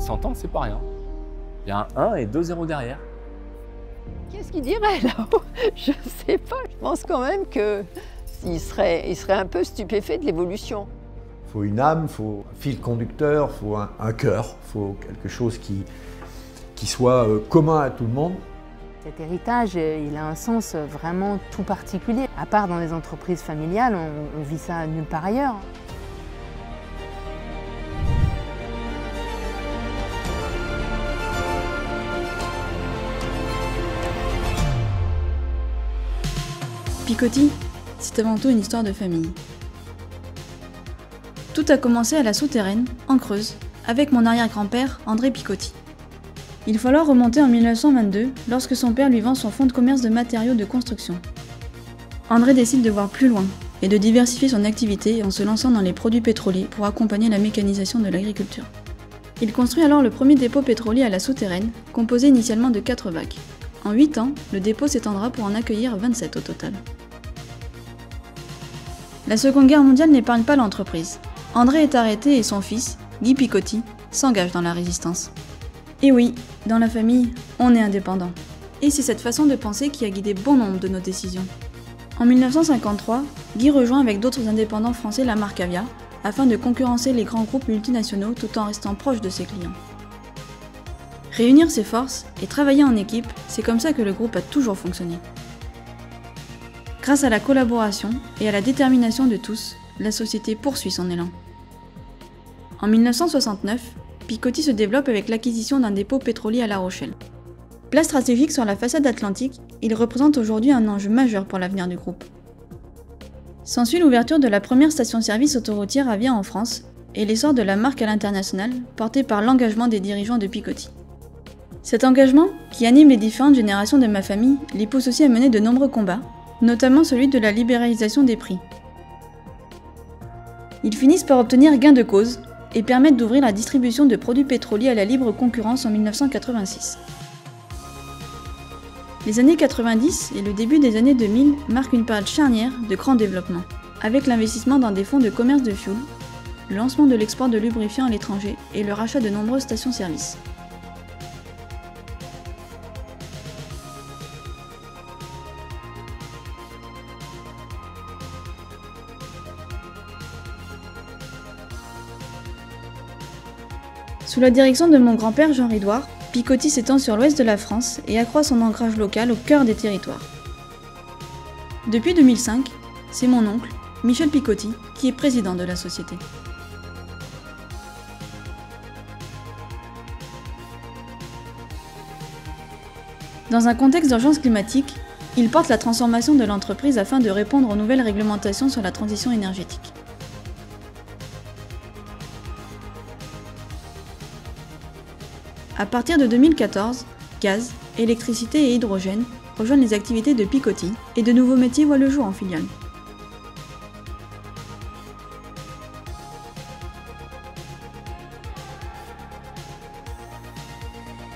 100 ans, c'est pas rien. Il y a un 1 et 2 zéros derrière. Qu'est-ce qu'il dirait là-haut? Je sais pas. Je pense quand même qu'il serait un peu stupéfait de l'évolution. Il faut une âme, il faut un fil conducteur, il faut un cœur, il faut quelque chose qui soit commun à tout le monde. Cet héritage, il a un sens vraiment tout particulier. À part dans les entreprises familiales, on vit ça nulle part ailleurs. Picoty, c'est avant tout une histoire de famille. Tout a commencé à la Souterraine, en Creuse, avec mon arrière-grand-père André Picoty. Il faut alors remonter en 1922, lorsque son père lui vend son fonds de commerce de matériaux de construction. André décide de voir plus loin et de diversifier son activité en se lançant dans les produits pétroliers pour accompagner la mécanisation de l'agriculture. Il construit alors le premier dépôt pétrolier à la Souterraine, composé initialement de 4 bacs. En 8 ans, le dépôt s'étendra pour en accueillir 27 au total. La Seconde Guerre mondiale n'épargne pas l'entreprise. André est arrêté et son fils, Guy Picoty, s'engage dans la résistance. Et oui, dans la famille, on est indépendant. Et c'est cette façon de penser qui a guidé bon nombre de nos décisions. En 1953, Guy rejoint avec d'autres indépendants français la marque Avia, afin de concurrencer les grands groupes multinationaux tout en restant proche de ses clients. Réunir ses forces et travailler en équipe, c'est comme ça que le groupe a toujours fonctionné. Grâce à la collaboration et à la détermination de tous, la société poursuit son élan. En 1969, Picoty se développe avec l'acquisition d'un dépôt pétrolier à La Rochelle. Place stratégique sur la façade atlantique, il représente aujourd'hui un enjeu majeur pour l'avenir du groupe. S'ensuit l'ouverture de la première station-service autoroutière Avia en France et l'essor de la marque à l'international, porté par l'engagement des dirigeants de Picoty. Cet engagement, qui anime les différentes générations de ma famille, les pousse aussi à mener de nombreux combats, notamment celui de la libéralisation des prix. Ils finissent par obtenir gain de cause et permettent d'ouvrir la distribution de produits pétroliers à la libre concurrence en 1986. Les années 90 et le début des années 2000 marquent une période charnière de grand développement, avec l'investissement dans des fonds de commerce de fuel, le lancement de l'export de lubrifiants à l'étranger et le rachat de nombreuses stations-service. Sous la direction de mon grand-père Jean Ridoire, Picoty s'étend sur l'ouest de la France et accroît son ancrage local au cœur des territoires. Depuis 2005, c'est mon oncle, Michel Picoty, qui est président de la société. Dans un contexte d'urgence climatique, il porte la transformation de l'entreprise afin de répondre aux nouvelles réglementations sur la transition énergétique. À partir de 2014, gaz, électricité et hydrogène rejoignent les activités de Picoty et de nouveaux métiers voient le jour en filiale.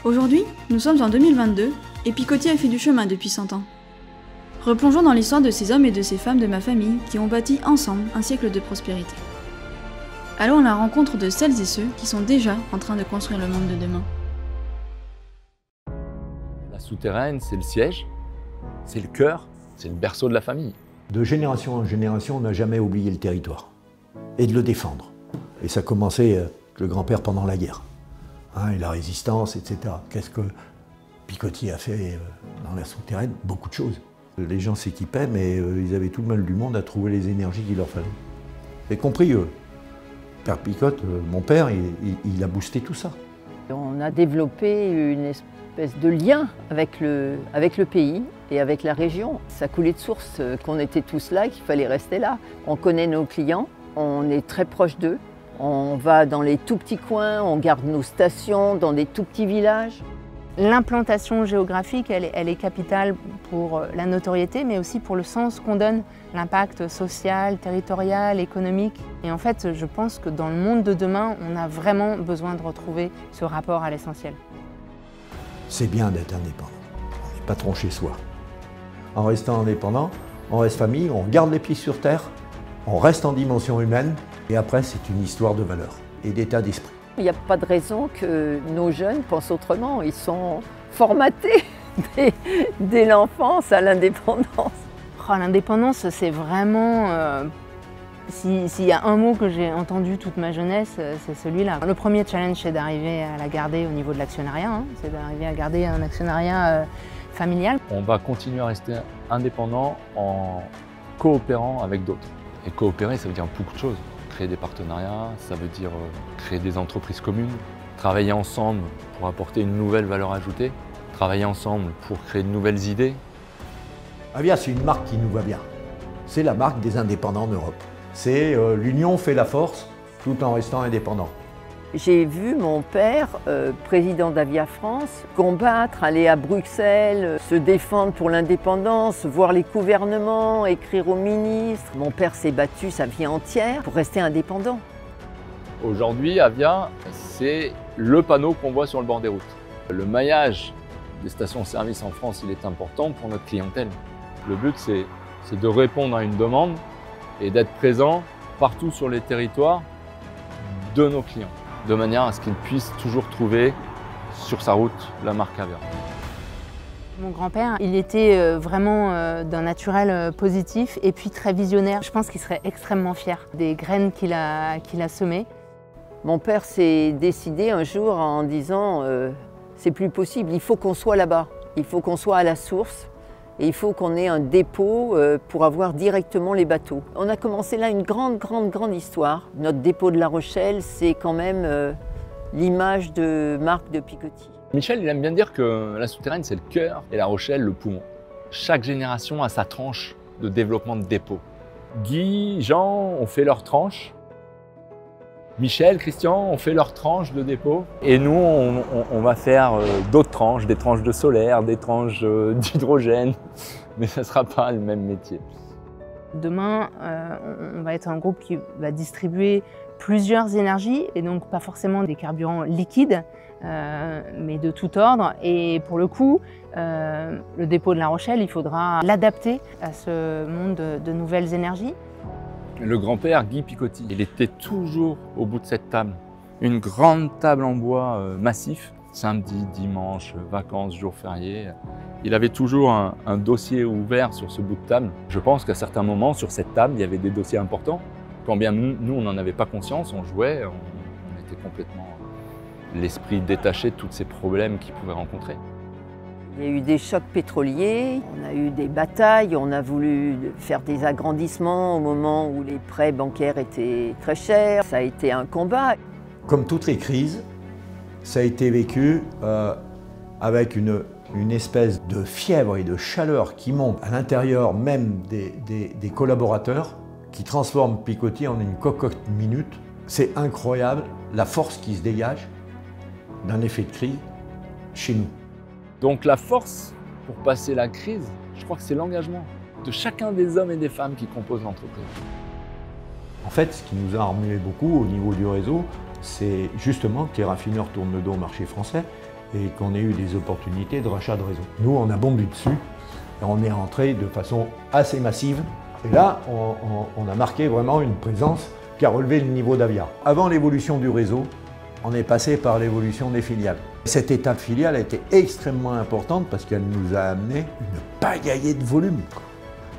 Aujourd'hui, nous sommes en 2022 et Picoty a fait du chemin depuis 100 ans. Replongeons dans l'histoire de ces hommes et de ces femmes de ma famille qui ont bâti ensemble un siècle de prospérité. Allons à la rencontre de celles et ceux qui sont déjà en train de construire le monde de demain. La Souterraine, c'est le siège, c'est le cœur, c'est le berceau de la famille. De génération en génération, on n'a jamais oublié le territoire et de le défendre. Et ça commençait avec le grand-père pendant la guerre, et la résistance, etc. Qu'est-ce que Picoty a fait dans la Souterraine? Beaucoup de choses. Les gens s'équipaient, mais ils avaient tout le mal du monde à trouver les énergies qu'il leur fallait. Y compris eux. Père Picotte, mon père, il a boosté tout ça. On a développé une espèce de lien avec le pays et avec la région. Ça coulait de source qu'on était tous là, qu'il fallait rester là. On connaît nos clients, on est très proche d'eux. On va dans les tout petits coins, on garde nos stations dans des tout petits villages. L'implantation géographique, elle est capitale pour la notoriété, mais aussi pour le sens qu'on donne, l'impact social, territorial, économique. Et en fait, je pense que dans le monde de demain, on a vraiment besoin de retrouver ce rapport à l'essentiel. C'est bien d'être indépendant. On n'est pas patron chez soi. En restant indépendant, on reste famille, on garde les pieds sur terre, on reste en dimension humaine, et après, c'est une histoire de valeurs et d'état d'esprit. Il n'y a pas de raison que nos jeunes pensent autrement. Ils sont formatés dès l'enfance à l'indépendance. Oh, l'indépendance, c'est vraiment... S'il y a un mot que j'ai entendu toute ma jeunesse, c'est celui-là. Le premier challenge, c'est d'arriver à la garder au niveau de l'actionnariat, hein. C'est d'arriver à garder un actionnariat familial. On va continuer à rester indépendant en coopérant avec d'autres. Et coopérer, ça veut dire beaucoup de choses. Créer des partenariats, ça veut dire créer des entreprises communes, travailler ensemble pour apporter une nouvelle valeur ajoutée, travailler ensemble pour créer de nouvelles idées. Avia, c'est une marque qui nous va bien. C'est la marque des indépendants en Europe. C'est l'union fait la force tout en restant indépendant. J'ai vu mon père, président d'Avia France, combattre, aller à Bruxelles, se défendre pour l'indépendance, voir les gouvernements, écrire aux ministres. Mon père s'est battu sa vie entière pour rester indépendant. Aujourd'hui, Avia, c'est le panneau qu'on voit sur le bord des routes. Le maillage des stations-service en France, il est important pour notre clientèle. Le but, c'est de répondre à une demande et d'être présent partout sur les territoires de nos clients, de manière à ce qu'ils puissent toujours trouver sur sa route la marque Avia. Mon grand-père, il était vraiment d'un naturel positif et puis très visionnaire. Je pense qu'il serait extrêmement fier des graines qu'il a semées. Mon père s'est décidé un jour en disant c'est plus possible, il faut qu'on soit là-bas, il faut qu'on soit à la source. Et il faut qu'on ait un dépôt pour avoir directement les bateaux. On a commencé là une grande histoire. Notre dépôt de La Rochelle, c'est quand même l'image de marque de Picoty. Michel, il aime bien dire que la souterraine, c'est le cœur et La Rochelle, le poumon. Chaque génération a sa tranche de développement de dépôt. Guy, Jean ont fait leur tranche. Michel, Christian ont fait leur tranche de dépôt. Et nous, on va faire d'autres tranches, des tranches de solaire, des tranches d'hydrogène. Mais ça ne sera pas le même métier. Demain, on va être un groupe qui va distribuer plusieurs énergies, et donc pas forcément des carburants liquides, mais de tout ordre. Et pour le coup, le dépôt de La Rochelle, il faudra l'adapter à ce monde de nouvelles énergies. Le grand-père Guy Picoty, il était toujours au bout de cette table. Une grande table en bois massif, samedi, dimanche, vacances, jours fériés. Il avait toujours un dossier ouvert sur ce bout de table. Je pense qu'à certains moments, sur cette table, il y avait des dossiers importants. Quand bien nous, on n'en avait pas conscience, on jouait, on était complètement l'esprit détaché de tous ces problèmes qu'il pouvait rencontrer. Il y a eu des chocs pétroliers, on a eu des batailles, on a voulu faire des agrandissements au moment où les prêts bancaires étaient très chers. Ça a été un combat. Comme toutes les crises, ça a été vécu avec une espèce de fièvre et de chaleur qui monte à l'intérieur même des collaborateurs, qui transforme Picoty en une cocotte minute. C'est incroyable la force qui se dégage d'un effet de crise chez nous. Donc la force pour passer la crise, je crois que c'est l'engagement de chacun des hommes et des femmes qui composent l'entreprise. En fait, ce qui nous a remué beaucoup au niveau du réseau, c'est justement que les raffineurs tournent le dos au marché français et qu'on ait eu des opportunités de rachat de réseau. Nous, on a bombé dessus et on est rentré de façon assez massive. Et là, on a marqué vraiment une présence qui a relevé le niveau d'Avia. Avant l'évolution du réseau, on est passé par l'évolution des filiales. Cette étape filiale a été extrêmement importante parce qu'elle nous a amené une pagaillée de volume.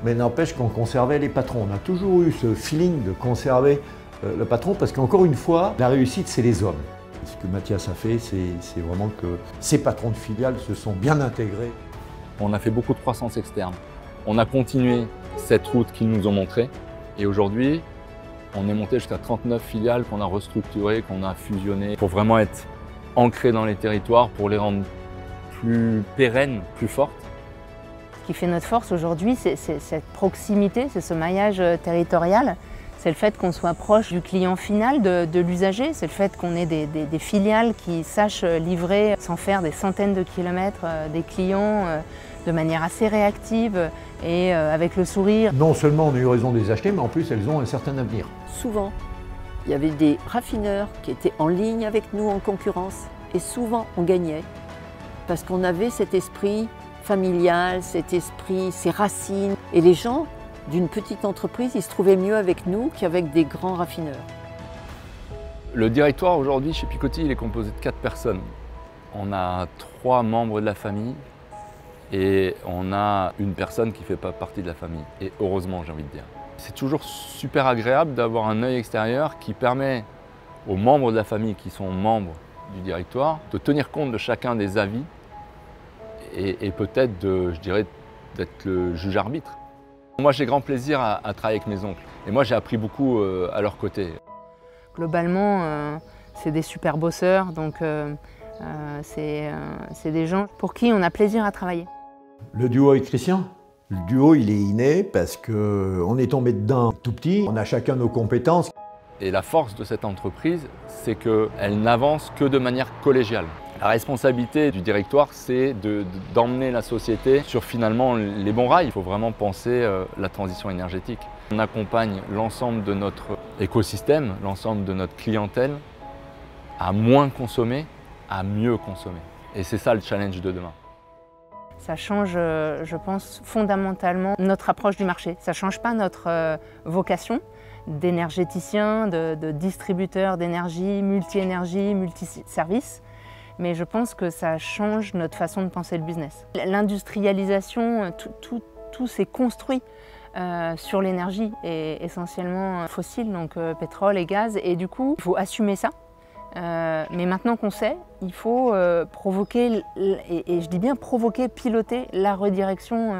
Mais n'empêche qu'on conservait les patrons. On a toujours eu ce feeling de conserver le patron parce qu'encore une fois, la réussite, c'est les hommes. Et ce que Mathias a fait, c'est vraiment que ces patrons de filiales se sont bien intégrés. On a fait beaucoup de croissance externe. On a continué cette route qu'ils nous ont montrée. Et aujourd'hui, on est monté jusqu'à 39 filiales qu'on a restructurées, qu'on a fusionnées pour vraiment être ancrées dans les territoires, pour les rendre plus pérennes, plus fortes. Ce qui fait notre force aujourd'hui, c'est cette proximité, c'est ce maillage territorial. C'est le fait qu'on soit proche du client final, de l'usager. C'est le fait qu'on ait des filiales qui sachent livrer sans faire des centaines de kilomètres des clients de manière assez réactive et avec le sourire. Non seulement on a eu raison de les acheter, mais en plus elles ont un certain avenir. Souvent, il y avait des raffineurs qui étaient en ligne avec nous en concurrence et souvent on gagnait parce qu'on avait cet esprit familial, cet esprit, ces racines. Et les gens d'une petite entreprise, ils se trouvaient mieux avec nous qu'avec des grands raffineurs. Le directoire aujourd'hui chez Picoty, il est composé de 4 personnes. On a 3 membres de la famille et on a une personne qui ne fait pas partie de la famille. Et heureusement, j'ai envie de dire. C'est toujours super agréable d'avoir un œil extérieur qui permet aux membres de la famille qui sont membres du directoire de tenir compte de chacun des avis et peut-être, je dirais, d'être le juge-arbitre. Moi, j'ai grand plaisir à travailler avec mes oncles. Et moi, j'ai appris beaucoup à leur côté. Globalement, c'est des super bosseurs, donc c'est des gens pour qui on a plaisir à travailler. Le duo avec Christian, le duo il est inné parce qu'on est tombé dedans tout petit, on a chacun nos compétences. Et la force de cette entreprise, c'est qu'elle n'avance que de manière collégiale. La responsabilité du directoire, c'est d'emmener la société sur finalement les bons rails. Il faut vraiment penser la transition énergétique. On accompagne l'ensemble de notre écosystème, l'ensemble de notre clientèle à moins consommer, à mieux consommer. Et c'est ça le challenge de demain. Ça change, je pense, fondamentalement notre approche du marché. Ça ne change pas notre vocation d'énergéticien, de distributeur d'énergie, multi-énergie, multi-service. Mais je pense que ça change notre façon de penser le business. L'industrialisation, tout s'est construit sur l'énergie, et essentiellement fossile, donc pétrole et gaz. Et du coup, il faut assumer ça. Mais maintenant qu'on sait, il faut provoquer, et je dis bien provoquer, piloter la redirection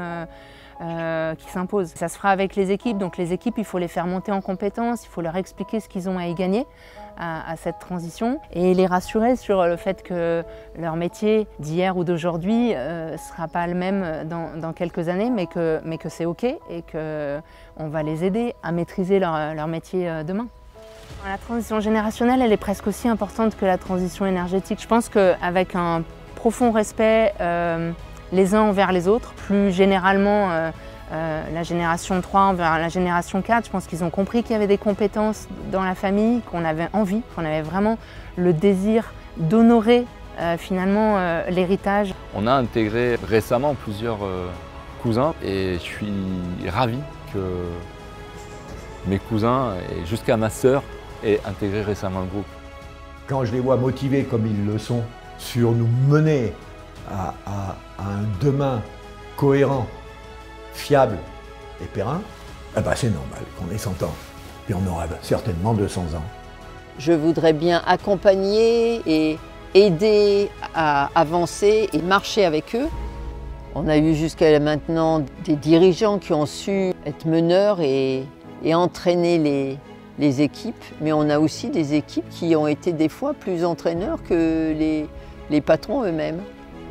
qui s'impose. Ça se fera avec les équipes, donc les équipes, il faut les faire monter en compétences, il faut leur expliquer ce qu'ils ont à y gagner à cette transition et les rassurer sur le fait que leur métier d'hier ou d'aujourd'hui ne sera pas le même dans quelques années, mais que c'est OK et qu'on va les aider à maîtriser leur métier demain. La transition générationnelle, elle est presque aussi importante que la transition énergétique. Je pense qu'avec un profond respect les uns envers les autres, plus généralement la génération 3 envers la génération 4, je pense qu'ils ont compris qu'il y avait des compétences dans la famille, qu'on avait envie, qu'on avait vraiment le désir d'honorer finalement l'héritage. On a intégré récemment plusieurs cousins et je suis ravi que mes cousins et jusqu'à ma sœur aient intégré récemment le groupe. Quand je les vois motivés comme ils le sont sur nous mener à un demain cohérent, fiable et périn, eh ben c'est normal qu'on ait 100 ans. Puis on aura certainement 200 ans. Je voudrais bien accompagner et aider à avancer et marcher avec eux. On a eu jusqu'à maintenant des dirigeants qui ont su être meneurs et entraîner les équipes, mais on a aussi des équipes qui ont été des fois plus entraîneurs que les patrons eux-mêmes.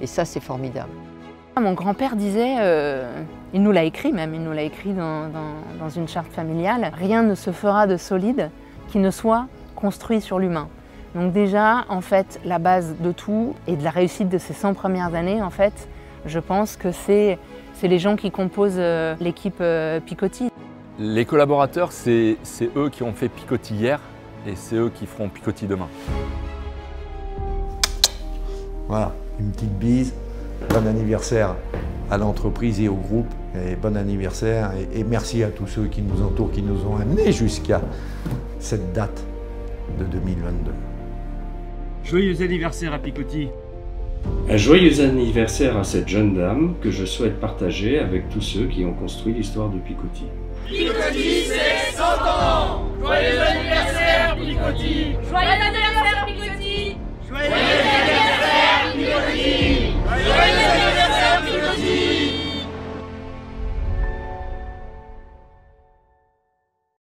Et ça, c'est formidable. Mon grand-père disait, il nous l'a écrit même, il nous l'a écrit dans une charte familiale, « Rien ne se fera de solide qui ne soit construit sur l'humain ». Donc déjà, en fait, la base de tout et de la réussite de ces 100 premières années, en fait, je pense que c'est les gens qui composent l'équipe Picoty. Les collaborateurs, c'est eux qui ont fait Picoty hier et c'est eux qui feront Picoty demain. Voilà, une petite bise. Bon anniversaire à l'entreprise et au groupe. Et bon anniversaire et merci à tous ceux qui nous entourent, qui nous ont amenés jusqu'à cette date de 2022. Joyeux anniversaire à Picoty. Un joyeux anniversaire à cette jeune dame que je souhaite partager avec tous ceux qui ont construit l'histoire de Picoty. Picoty, c'est 100 ans! Joyeux anniversaire, Picoty! Joyeux anniversaire!